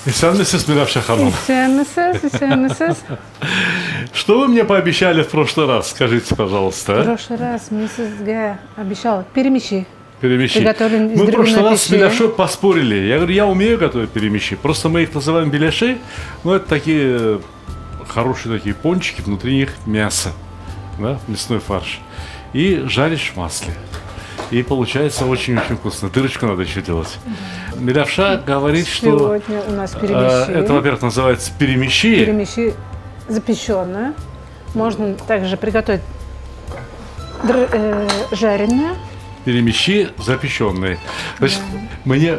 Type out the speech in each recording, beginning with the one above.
Исәнмесез, Миләүшә ханым? Исәнмесез. Что вы мне пообещали в прошлый раз? Скажите, пожалуйста. В прошлый раз мы sizga обещал перемещи. Перемещи. Приготовлен из Мы в прошлый древной раз с пищи. Миляшой поспорили. Я говорю, я умею готовить перемещи. Просто мы их называем беляши. Но это такие хорошие такие пончики, внутри них мясо. Да? Мясной фарш. И жаришь в масле. И получается очень-очень вкусно. Дырочку надо еще делать. Милявша говорит, что Сегодня у нас перемещи. это, во-первых, называется перемещи. Перемещи запеченное. Можно также приготовить жареное. Перемещи запеченные. Значит, мне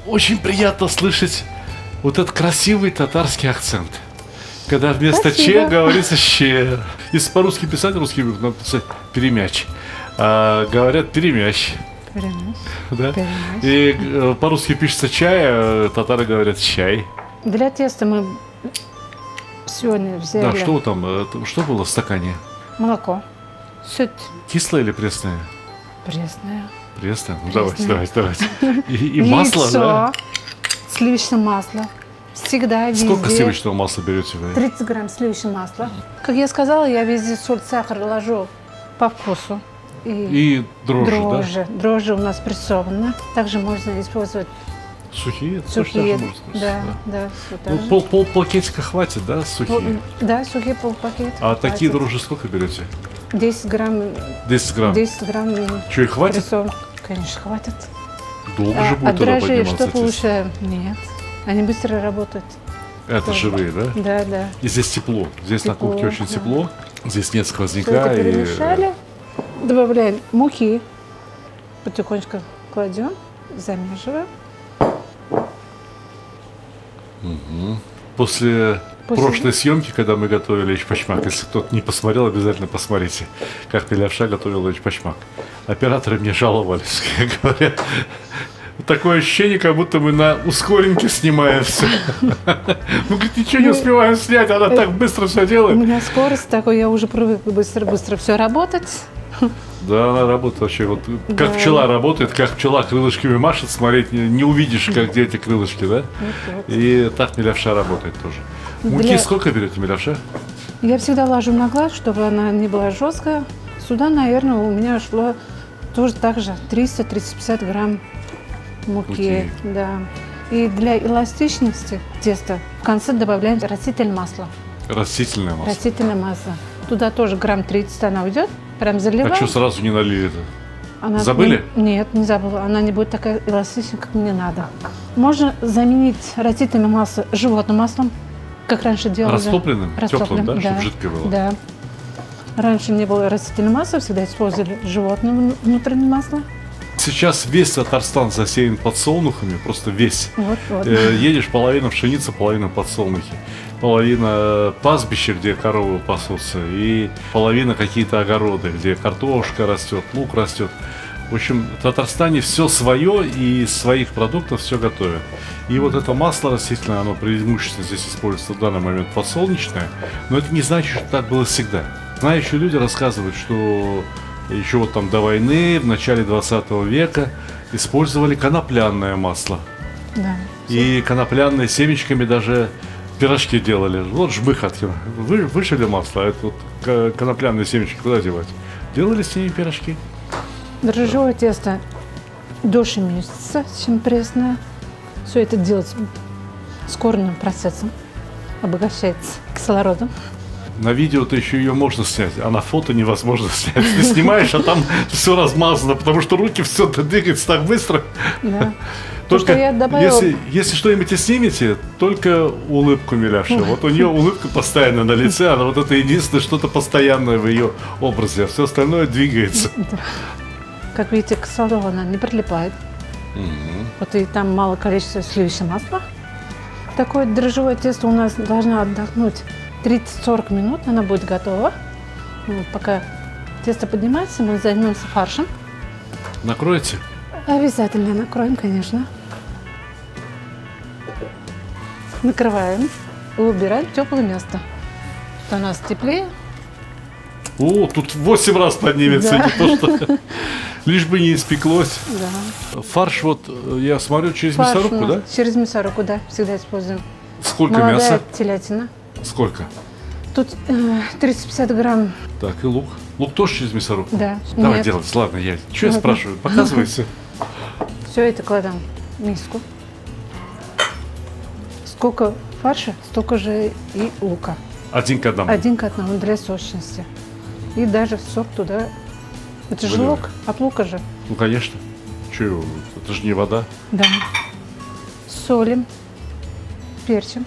очень приятно слышать вот этот красивый татарский акцент. Когда вместо че говорится ще. Если по-русски писать, русский надо писать перемяч. А говорят перемяч. Перемяч. Да? Перемяч. И по-русски пишется чай, а татары говорят чай. Для теста мы сегодня взяли Да, что там? Что было в стакане? молоко, суть Кислое или пресное? пресное, Пресное? Ну, Пресное. давайте. И масло, яйцо, да? сливочное масло. Всегда везде. Сколько сливочного масла берете вы? 30 грамм сливочного масла. Как я сказала, я везде соль, сахар ложу по вкусу. И дрожжи, да? Дрожжи у нас прессованы. Также можно использовать Сухие? сухие. Тоже можно использовать, Да. Ну, пол пакетика хватит, да, сухие? Да, сухие полпакета. А такие дрожжи сколько берете? 10 грамм. 10 грамм. 10 грамм. Что, их хватит? прессован. Конечно, хватит. Долго же А будет туда дрожжи, подниматься? что лучше? Нет. Они быстро работают. Это живые, да? Да. И здесь тепло. Здесь на Тепло, кухне очень да. тепло. Здесь нет Все сквозняка. это И... перемешали. Добавляем муки. Потихонечку кладем. Замешиваем. После прошлой съемки, когда мы готовили эчпочмак, если кто-то не посмотрел, обязательно посмотрите, как Милявша готовила эчпочмак. Операторы мне жаловались, говорят, такое ощущение, как будто мы на ускоренке снимаем все. Мы, говорит, ничего не успеваем снять, она так быстро все У делает. меня скорость такой, я уже привык быстро все работать. Да, она работает вообще, вот как пчела работает, как пчела крылышками машет, смотреть не увидишь, как где эти крылышки, да? Вот. И так Милявша работает тоже. Муки сколько берете, Милявша? Я всегда ложу на глаз, чтобы она не была жесткая. Сюда, наверное, у меня шло тоже так же 300-350 грамм муки. Да. И для эластичности теста в конце добавляем растительное масло. Растительное масло. Растительное масло. Туда тоже грамм 30 она уйдет. Прям заливаем. А что сразу не налили-то? Она Забыли? Нет, не забыла. Она не будет такая эластичная, как мне надо. Можно заменить растительное масло животным маслом, как раньше делали. Растопленным? Теплым, да? Да. Чтобы жидкое было? Да. Раньше не было растительного масла, всегда использовали животное внутреннее масло. Сейчас весь Татарстан засеян подсолнухами, просто весь. Вот. Едешь, половина пшеницы, половина подсолнухи. Половина пастбища, где коровы пасутся, и половина какие-то огороды, где картошка растет, лук растет. В общем, в Татарстане все свое, и из своих продуктов все готовят. И вот это масло растительное, оно преимущественно здесь используется в данный момент подсолнечное, но это не значит, что так было всегда. Знающие люди рассказывают, что еще вот там до войны, в начале 20 века, использовали конопляное масло. Да. И конопляные семечками даже пирожки делали. Вот жмых от вышили масло, а это вот конопляные семечки куда девать? Делали с ними пирожки. Дрожжевое тесто дольше месяца, чем пресное. Все это делается ускоренным процессом. Обогащается кислородом. На видео-то еще ее можно снять, а на фото невозможно снять. Ты снимаешь, а там все размазано, потому что руки все двигаются так быстро. Да. Только что я добавила... если что-нибудь и снимете, только улыбку Милявши. Вот у нее улыбка постоянно на лице, она вот это единственное что-то постоянное в ее образе, а все остальное двигается. Да. Как видите, к салу она не прилипает. Вот и там мало количества сливочного масла. Такое дрожжевое тесто у нас должно отдохнуть 30-40 минут, она будет готова. Вот, пока тесто поднимается, мы займемся фаршем. Накроете? Обязательно накроем, конечно. накрываем и убираем в теплое место. То у нас теплее. О, тут 8 раз поднимется, Да. не то что. Лишь бы не испеклось. Да. Фарш вот, я смотрю, через Фарш мясорубку, у нас да? Через мясорубку, да, всегда используем. Сколько Молодая мяса? телятина. Сколько? Тут 350 грамм, Так, и лук. Лук тоже через мясорубку? да. Давай Нет. делать, ладно, что я Ладно. спрашиваю? Показывайся. Все это кладем в миску. Сколько фарша, столько же и лука. Один к одному. Один к одному для сочности. И даже сок туда. Это же Блин. лук, от лука же. Ну, конечно. Че, это же не вода. Да. Солим, перчим.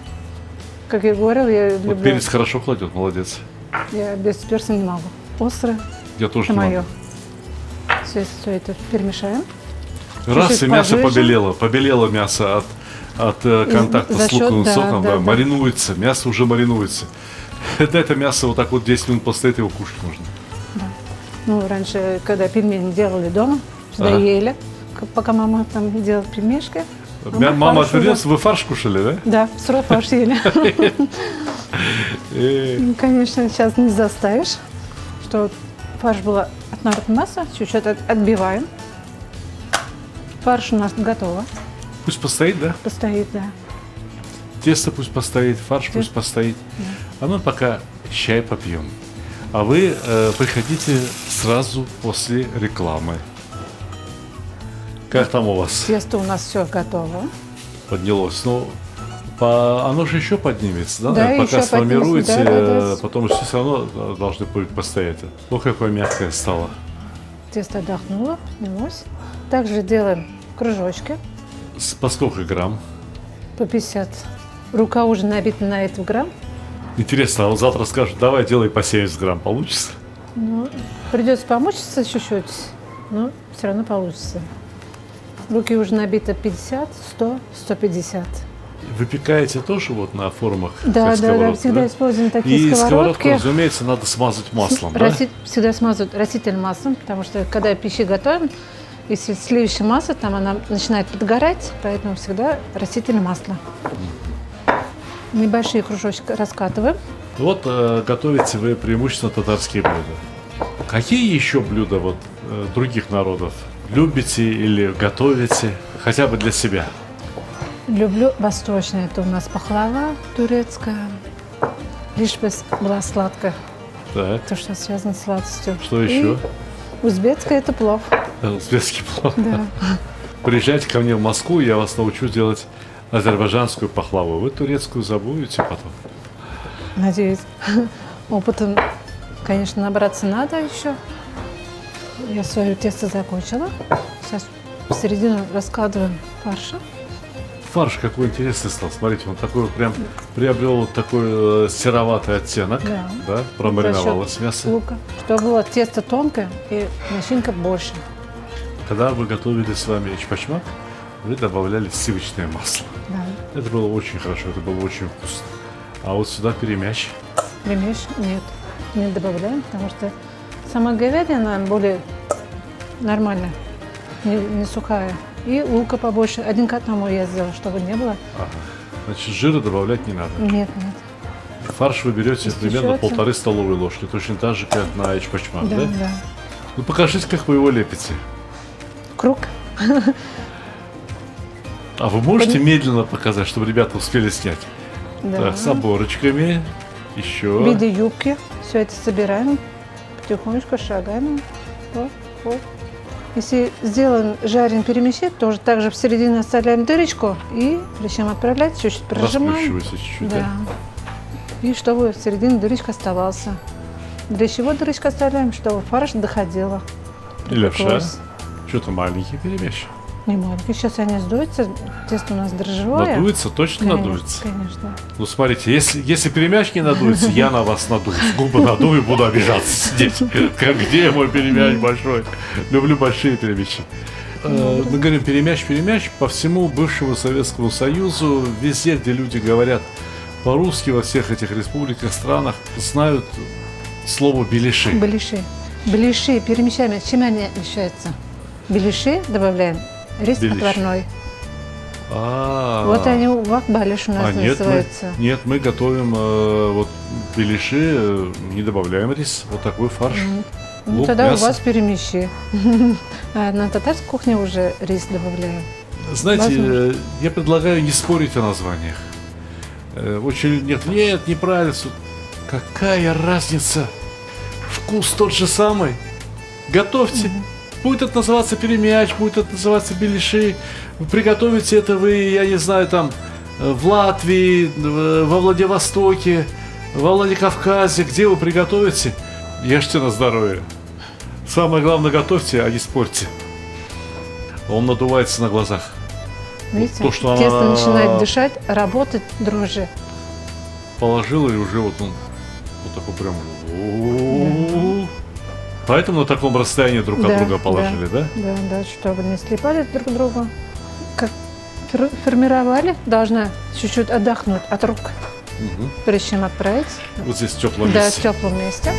Как я говорила, я Вот люблю. перец хорошо кладет, молодец. Я без перца не могу. Остро, Я тоже это не мое. могу. Все это перемешаем. Раз, Чуть-чуть и мясо пожиже. побелело. Побелело мясо от контакта за с луковым счет, да, соком. да, Да, да. маринуется, мясо уже маринуется. Это мясо вот так вот 10 минут постоит, его кушать можно. Ну, раньше, когда пельмени делали дома, всегда Ага. ели. Пока мама там делала пельмешки. Мама фарш уже- отвернется, вы фарш кушали, да? Да, сырой фарш ели. Ну, конечно, сейчас не заставишь, что фарш была от народной массы, чуть-чуть отбиваем. Фарш у нас готово, Пусть постоит, да? постоит, да. Тесто пусть постоит, фарш пусть постоит. А мы пока чай попьем. А вы приходите сразу после рекламы. Как там у вас Тесто у нас все готово. поднялось? Ну, оно же еще поднимется, да? Да, Наверное, пока еще сформируете, поднимется, да. потом все равно должны будет постоять. О, какое мягкое стало. Тесто отдохнуло, поднялось. Также делаем кружочки По сколько грамм? по 50. Рука уже набита на этот грамм. Интересно, а вот завтра скажут, давай делай по 70 грамм, получится? Ну, придется помучиться чуть-чуть, но все равно получится. Руки уже набиты 50, 100, 150. Выпекаете тоже вот на формах? Да, как да, да, сковородка, всегда используем такие И сковородку, сковородки. разумеется, надо смазать маслом, да? Всегда смазывают растительным маслом, потому что когда пищи готовим, если сливочное масло, там она начинает подгорать, поэтому всегда растительное масло. Небольшие кружочки раскатываем. Вот готовите вы преимущественно татарские блюда. Какие еще блюда вот других народов любите или готовите, хотя бы для себя? Люблю восточное. Это у нас пахлава турецкая. Лишь бы была сладкая. Так, То, что связано с сладостью. что И еще? узбекская это плов. Узбекский плов. Да. Приезжайте ко мне в Москву, я вас научу делать азербайджанскую пахлаву. Вы турецкую забудете потом. Надеюсь. Опытом, конечно, набраться надо еще. Я свое тесто закончила. Сейчас в середину раскладываем фарша. Фарш какой интересный стал. Смотрите, он такой вот прям приобрел вот такой сероватый оттенок. Да. Промариновалось За счет мясо. лука. Чтобы было тесто тонкое и начинка больше. Когда вы готовили с вами чпачмак, вы добавляли сливочное масло. Да. Это было очень хорошо, это было очень вкусно. А вот сюда перемяч. Ремеш нет, не добавляем, потому что сама говядина она более нормальная, не сухая. И лука побольше. Один к одному я сделала, чтобы не было. Ага. Значит, жира добавлять не надо. Нет, нет. Фарш вы берете примерно Истечется. 1,5 столовой ложки, точно так же, как на чпачмак, Да, да? да. Ну покажите, как вы его лепите. Круг. А вы можете медленно показать, чтобы ребята успели снять? Да. Так, с оборочками. В Еще. виде юбки. Все это собираем. Потихонечку шагами. Вот, вот. Если сделаем, жарим, перемещать, тоже так же в середине оставляем дырочку и начнем отправлять, чуть-чуть прожимаем. Расплющивайся чуть-чуть, Да. И чтобы в середине дырочка оставался. Для чего дырочку оставляем? Чтобы фарш доходила. И левша. Припеклось. Что-то маленький перемещ. Не маленький. Сейчас они сдуются. Тесто у нас дрожжевое. Надуется, точно Конечно, надуется. Конечно. Ну, смотрите, если перемяч не надуется, я на вас надуюсь. Губы надую и буду обижаться сидеть. Как где мой перемяч большой? Люблю большие перемячи. Мы говорим перемяч по всему бывшему Советскому Союзу. Везде, где люди говорят по-русски, во всех этих республиках, странах, знают слово беляши. Беляши. Беляши перемещаем. Чем они отличаются? Беляши добавляем рис Беляш. отварной. Вот они вакбалиш у нас нет, называются. нет, мы готовим вот беляши, не добавляем рис, вот такой фарш. Ну, Лук, тогда мясо. у вас перемещи. А на татарской кухне уже рис добавляю. Знаете, Возможно. я предлагаю не спорить о названиях. Очень нет, неправильно. Какая разница? Вкус тот же самый. Готовьте. Будет это называться перемяч, будет это называться беляши. Приготовите это вы, я не знаю, там в Латвии, во Владивостоке, во Владикавказе, где вы приготовите. Ешьте на здоровье. Самое главное, готовьте, а не спорьте. Он надувается на глазах. Видите, то, что тесто она- начинает дышать, работать дрожжи. Положила, и уже вот он вот такой прям. Поэтому на таком расстоянии друг от Да, друга положили, да? Да, чтобы не слепались друг к другу. Как формировали, должна чуть-чуть отдохнуть от рук, Мгм. прежде чем отправить. Вот здесь в теплом Да, в месте. теплом месте.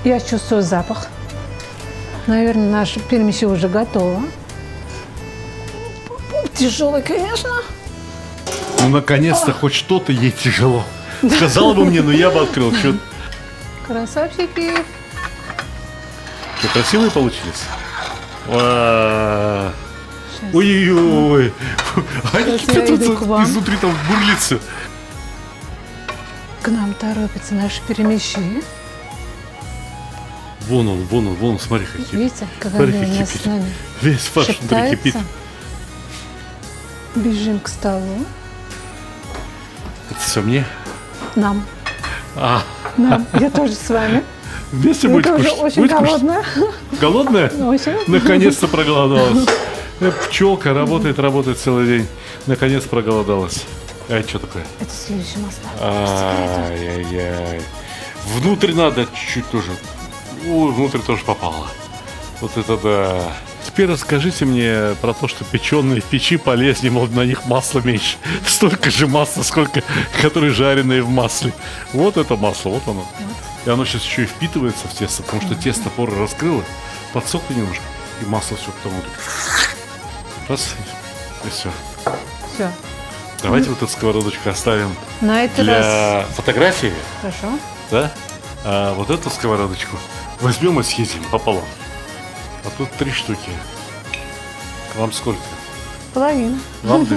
Я чувствую запах. Наверное, наша пельмеши уже готова. Тяжелый, конечно. Ну, наконец-то хоть что-то ей тяжело. Сказала бы мне, но я бы открыл. Что Красавчики. красивые получились? Ва. Сейчас. Ой-ой-ой. Они Сейчас я иду к вам. изнутри там бурлится. К нам торопятся наши пельмеши. Вон он, смотри, какие. Видите, как Смотри, они у нас кипит. с нами Весь фарш внутри кипит. шептаются. Бежим к столу. Это все мне? Нам. А, Нам. Я тоже с вами. вместе Я будете тоже кушать? очень Будете кушать? голодная. Голодная? Очень. Наконец-то проголодалась. Пчелка работает целый день. Наконец проголодалась. А это что такое? Это следующее масло. Ай-яй-яй. Внутрь надо чуть-чуть тоже. Ой, внутрь тоже попало. Вот это да. Теперь расскажите мне про то, что печеные в печи полезнее, мол, на них масла меньше. Столько же масла, сколько, которые жареные в масле. Вот это масло, вот оно. И оно сейчас еще и впитывается в тесто, потому что тесто поры раскрыло, подсохло немножко, и масло все потом вот раз, и все. Все. Давайте вот эту сковородочку оставим На этот раз. для фотографии, Хорошо. да? А вот эту сковородочку возьмем и съедим пополам. А тут 3 штуки. Вам сколько? Половину. Вам 2,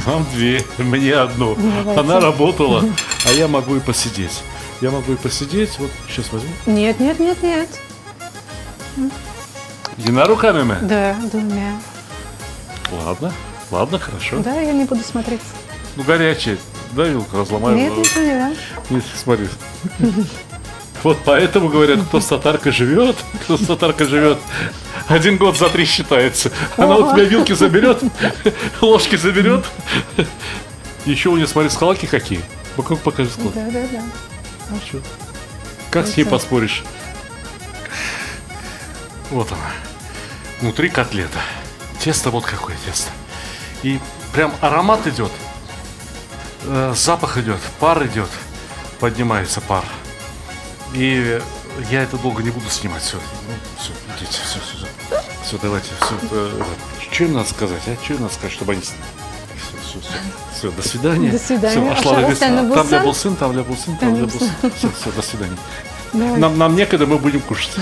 вам 2, мне одну. Давайте. Она работала, а я могу и посидеть. Вот сейчас возьму. Нет. Двумя руками мы? Да, двумя. Ладно, хорошо. Да, я не буду смотреть. Ну, горячие. Дай вилку, разломаю. Нет, не поняла. Нет, смотри. Вот поэтому говорят, кто с татаркой живет, 1 год за 3 считается. Она у тебя вилки заберет, ложки заберет. Еще у нее, смотри, скалки какие. Вокруг покажи скалки. Да. Ну что? Как с ней поспоришь? Вот она. Внутри котлета. Тесто вот какое тесто. И прям аромат идет. Запах идет. Пар идет. Поднимается пар. И я это долго не буду снимать. Все, все, идите, все, давайте, все. Что им надо сказать, а? Что им надо сказать, чтобы они... Все, до свидания. До свидания. Всё, А Ашлар, там там для был булсын, там для булсын. Все, до свидания. Давай. Нам некогда, мы будем кушать.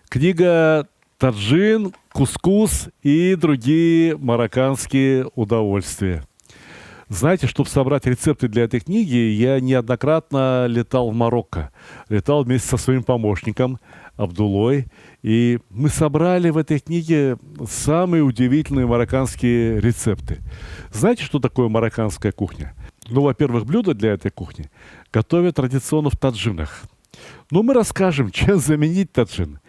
Книга «Таджин», «Кускус» и другие марокканские удовольствия. Знаете, чтобы собрать рецепты для этой книги, я неоднократно летал в Марокко. Летал вместе со своим помощником Абдулой. И мы собрали в этой книге самые удивительные марокканские рецепты. Знаете, что такое марокканская кухня? Ну, во-первых, блюда для этой кухни готовят традиционно в таджинах. Но мы расскажем, чем заменить таджин.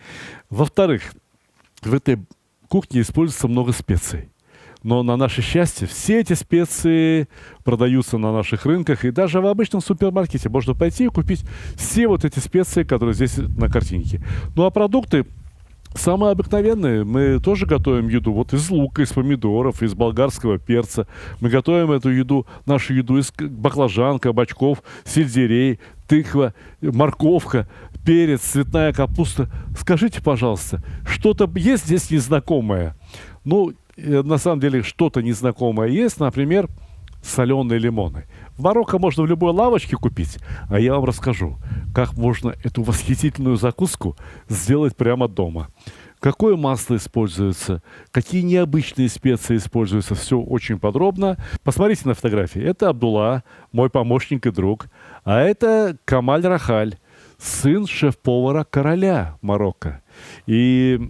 Во-вторых, в этой кухне используется много специй. Но на наше счастье все эти специи продаются на наших рынках. И даже в обычном супермаркете можно пойти и купить все вот эти специи, которые здесь на картинке. Ну а продукты Самые обыкновенные. Мы тоже готовим еду вот из лука, из помидоров, из болгарского перца. Мы готовим эту еду, нашу еду из баклажан, кабачков, сельдерей, тыква, морковка, перец, цветная капуста. Скажите, пожалуйста, что-то есть здесь незнакомое? Ну, на самом деле, что-то незнакомое есть, например, соленые лимоны. В Марокко можно в любой лавочке купить, а я вам расскажу, как можно эту восхитительную закуску сделать прямо дома. Какое масло используется, какие необычные специи используются, все очень подробно. Посмотрите на фотографии. Это Абдулла, мой помощник и друг. А это Камаль Рахаль, сын шеф-повара короля Марокко. И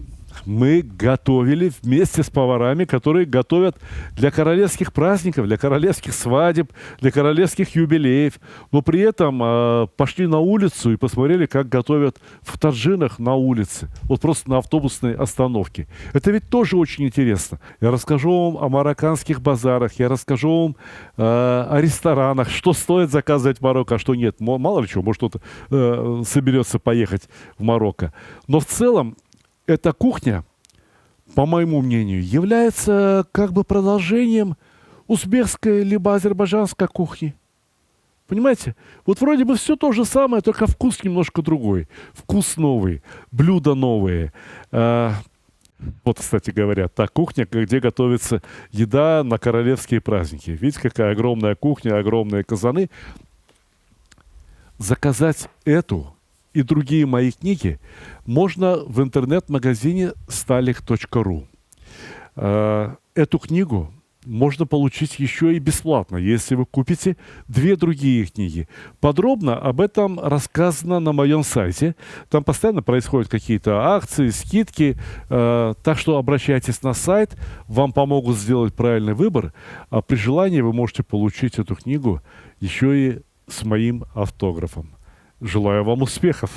мы готовили вместе с поварами, которые готовят для королевских праздников, для королевских свадеб, для королевских юбилеев. Но при этом пошли на улицу и посмотрели, как готовят в таджинах на улице. Вот просто на автобусной остановке. Это ведь тоже очень интересно. Я расскажу вам о марокканских базарах, я расскажу вам о ресторанах, что стоит заказывать в Марокко, а что нет. Мало ли чего, может кто-то соберется поехать в Марокко. Но в целом эта кухня, по моему мнению, является как бы продолжением узбекской либо азербайджанской кухни. Понимаете? Вот вроде бы все то же самое, только вкус немножко другой. Вкус новый, блюда новые. Вот, кстати говоря, та кухня, где готовится еда на королевские праздники. Видите, какая огромная кухня, огромные казаны. Заказать эту и другие мои книги можно в интернет-магазине stalik.ru. Эту книгу можно получить еще и бесплатно, если вы купите 2 другие книги. Подробно об этом рассказано на моем сайте. Там постоянно происходят какие-то акции, скидки. Так что обращайтесь на сайт, вам помогут сделать правильный выбор. А при желании вы можете получить эту книгу еще и с моим автографом. Желаю вам успехов!